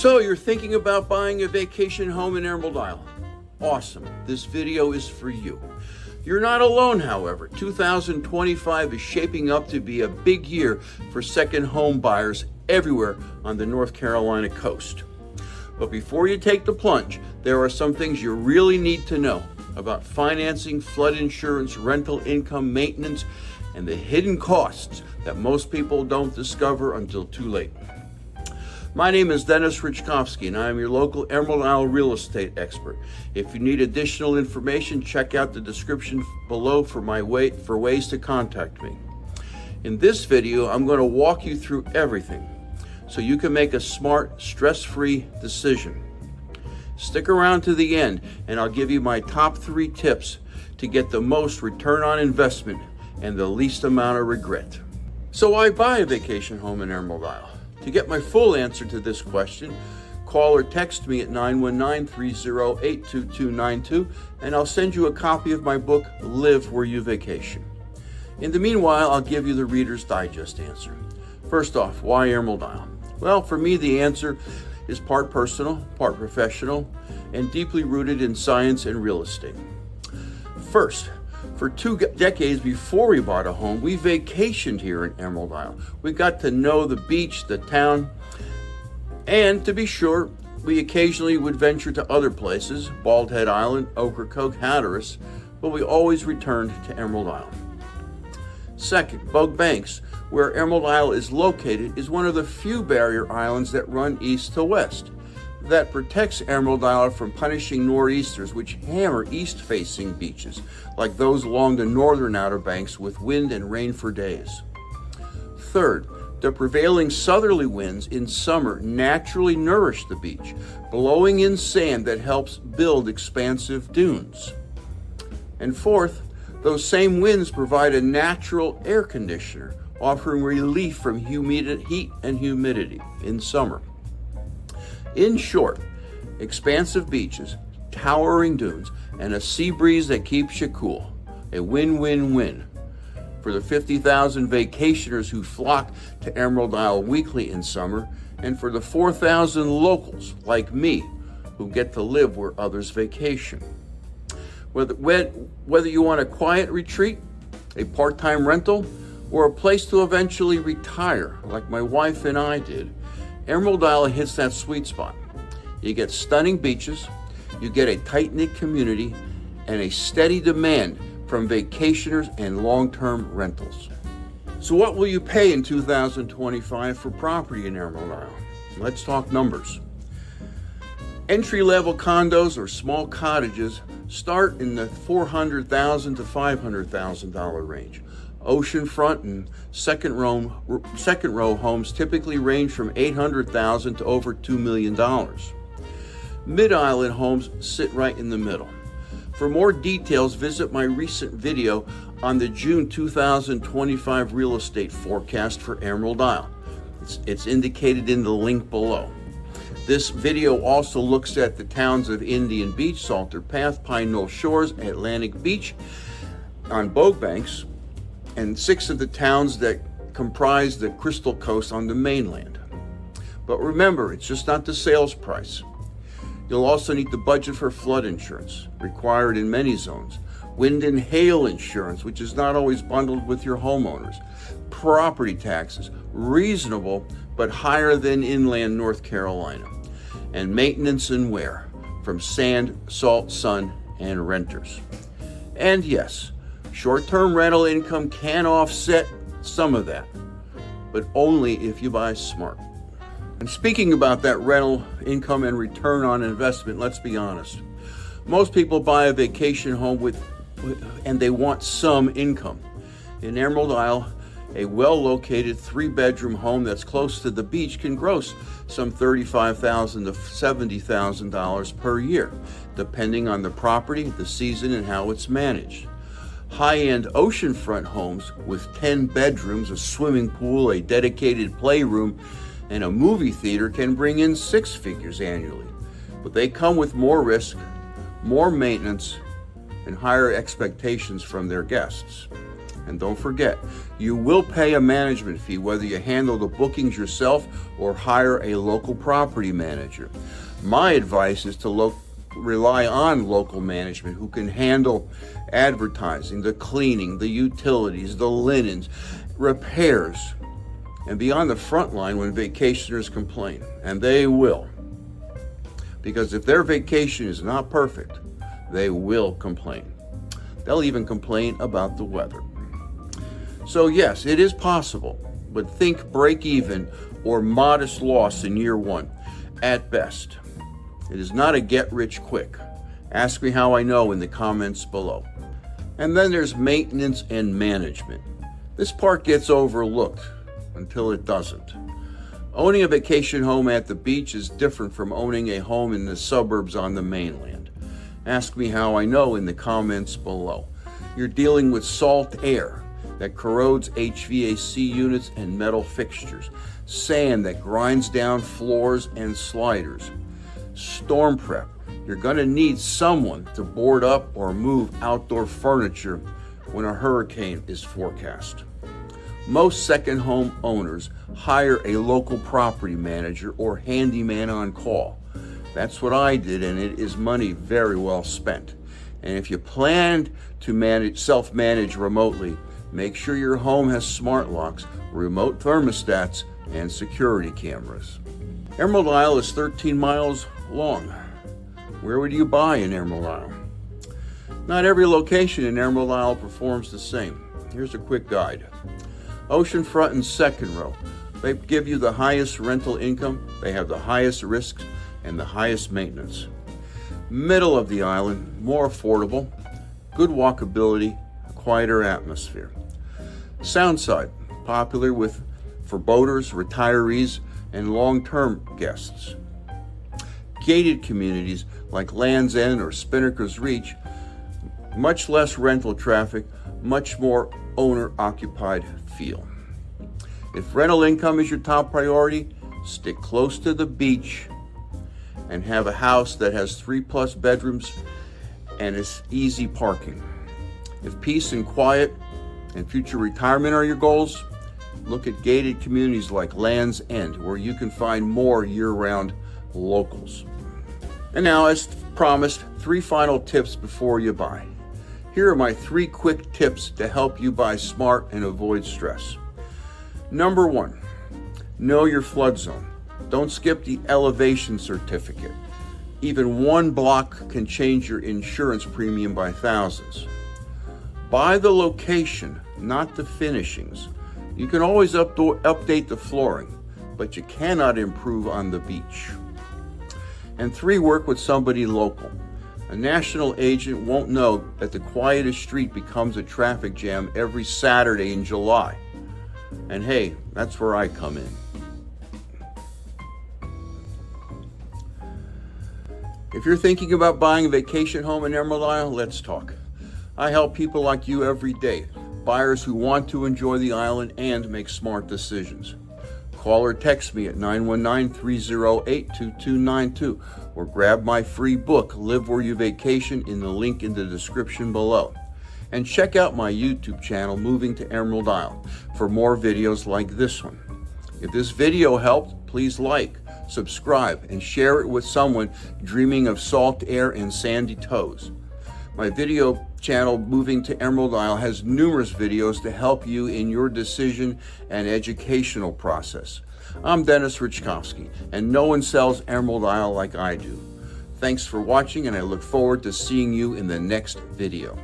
So you're thinking about buying a vacation home in Emerald Isle? Awesome, this video is for you. You're not alone, however. 2025 is shaping up to be a big year for second home buyers everywhere on the North Carolina coast. But before you take the plunge, there are some things you really need to know about financing, flood insurance, rental income, maintenance, and the hidden costs that most people don't discover until too late. My name is Dennis Richkovsky, and I am your local Emerald Isle real estate expert. If you need additional information, check out the description below for ways to contact me. In this video, I'm going to walk you through everything so you can make a smart, stress-free decision. Stick around to the end, and I'll give you my top 3 tips to get the most return on investment and the least amount of regret. So why buy a vacation home in Emerald Isle? To get my full answer to this question, call or text me at 919-308-2292, and I'll send you a copy of my book, Live Where You Vacation. In the meanwhile, I'll give you the Reader's Digest answer. First off, why Emerald Isle? Well, for me, the answer is part personal, part professional, and deeply rooted in science and real estate. First, for 2 decades before we bought a home, we vacationed here in Emerald Isle. We got to know the beach, the town, and to be sure, we occasionally would venture to other places, Bald Head Island, Ocracoke, Hatteras, but we always returned to Emerald Isle. Second, Bug Banks, where Emerald Isle is located, is one of the few barrier islands that run east to west. That protects Emerald Isle from punishing nor'easters which hammer east-facing beaches, like those along the northern Outer Banks with wind and rain for days. Third, the prevailing southerly winds in summer naturally nourish the beach, blowing in sand that helps build expansive dunes. And fourth, those same winds provide a natural air conditioner, offering relief from heat and humidity in summer. In short, expansive beaches, towering dunes, and a sea breeze that keeps you cool. A win-win-win for the 50,000 vacationers who flock to Emerald Isle weekly in summer, and for the 4,000 locals like me who get to live where others vacation. Whether you want a quiet retreat, a part-time rental, or a place to eventually retire like my wife and I did, Emerald Isle hits that sweet spot. You get stunning beaches, you get a tight-knit community, and a steady demand from vacationers and long-term rentals. So what will you pay in 2025 for property in Emerald Isle? Let's talk numbers. Entry-level condos or small cottages start in the $400,000 to $500,000 range. Oceanfront and second row homes typically range from $800,000 to over $2 million. Mid-island homes sit right in the middle. For more details, visit my recent video on the June 2025 real estate forecast for Emerald Isle. It's indicated in the link below. This video also looks at the towns of Indian Beach, Salter Path, Pine Knoll Shores, Atlantic Beach on Bog Banks, and 6 of the towns that comprise the Crystal Coast on the mainland. But remember, it's just not the sales price. You'll also need to budget for flood insurance, required in many zones, wind and hail insurance, which is not always bundled with your homeowners, property taxes, reasonable but higher than inland North Carolina, and maintenance and wear from sand, salt, sun, and renters. And yes, short-term rental income can offset some of that, but only if you buy smart. And speaking about that rental income and return on investment, let's be honest. Most people buy a vacation home and they want some income. In Emerald Isle, a well-located 3-bedroom home that's close to the beach can gross some $35,000 to $70,000 per year, depending on the property, the season, and how it's managed. High-end oceanfront homes with 10 bedrooms, a swimming pool, a dedicated playroom, and a movie theater can bring in 6 figures annually, but they come with more risk, more maintenance, and higher expectations from their guests. And don't forget, you will pay a management fee whether you handle the bookings yourself or hire a local property manager. My advice is to rely on local management who can handle advertising, the cleaning, the utilities, the linens, repairs, and be on the front line when vacationers complain. And they will. Because if their vacation is not perfect, they will complain. They'll even complain about the weather. So yes, it is possible, but think break even or modest loss in year one at best. It is not a get rich quick. Ask me how I know in the comments below. And then there's maintenance and management. This part gets overlooked until it doesn't. Owning a vacation home at the beach is different from owning a home in the suburbs on the mainland. Ask me how I know in the comments below. You're dealing with salt air that corrodes HVAC units and metal fixtures, sand that grinds down floors and sliders. Storm prep. You're going to need someone to board up or move outdoor furniture when a hurricane is forecast. Most second home owners hire a local property manager or handyman on call. That's what I did, and it is money very well spent. And if you plan to self-manage remotely, make sure your home has smart locks, remote thermostats, and security cameras. Emerald Isle is 13 miles long. Where would you buy in Emerald Isle? Not every location in Emerald Isle performs the same. Here's a quick guide. Oceanfront and second row. They give you the highest rental income, they have the highest risks, and the highest maintenance. Middle of the island, more affordable, good walkability, a quieter atmosphere. Soundside, popular for boaters, retirees, and long-term guests. Gated communities like Land's End or Spinnaker's Reach, much less rental traffic, much more owner-occupied feel. If rental income is your top priority, stick close to the beach and have a house that has 3+ bedrooms and is easy parking. If peace and quiet and future retirement are your goals, look at gated communities like Land's End, where you can find more year-round locals. And now, as promised, 3 final tips before you buy. Here are my 3 quick tips to help you buy smart and avoid stress. Number 1, know your flood zone. Don't skip the elevation certificate. Even one block can change your insurance premium by thousands. Buy the location, not the finishings. You can always update the flooring, but you cannot improve on the beach. And 3, work with somebody local. A national agent won't know that the quietest street becomes a traffic jam every Saturday in July. And hey, that's where I come in. If you're thinking about buying a vacation home in Emerald Isle, let's talk. I help people like you every day, buyers who want to enjoy the island and make smart decisions. Call or text me at 919-308-2292 or grab my free book, Live Where You Vacation, in the link in the description below. And check out my YouTube channel, Moving to Emerald Isle, for more videos like this one. If this video helped, please like, subscribe, and share it with someone dreaming of salt air and sandy toes. My video channel, Moving to Emerald Isle, has numerous videos to help you in your decision and educational process. I'm Dennis Richkovsky, and no one sells Emerald Isle like I do. Thanks for watching, and I look forward to seeing you in the next video.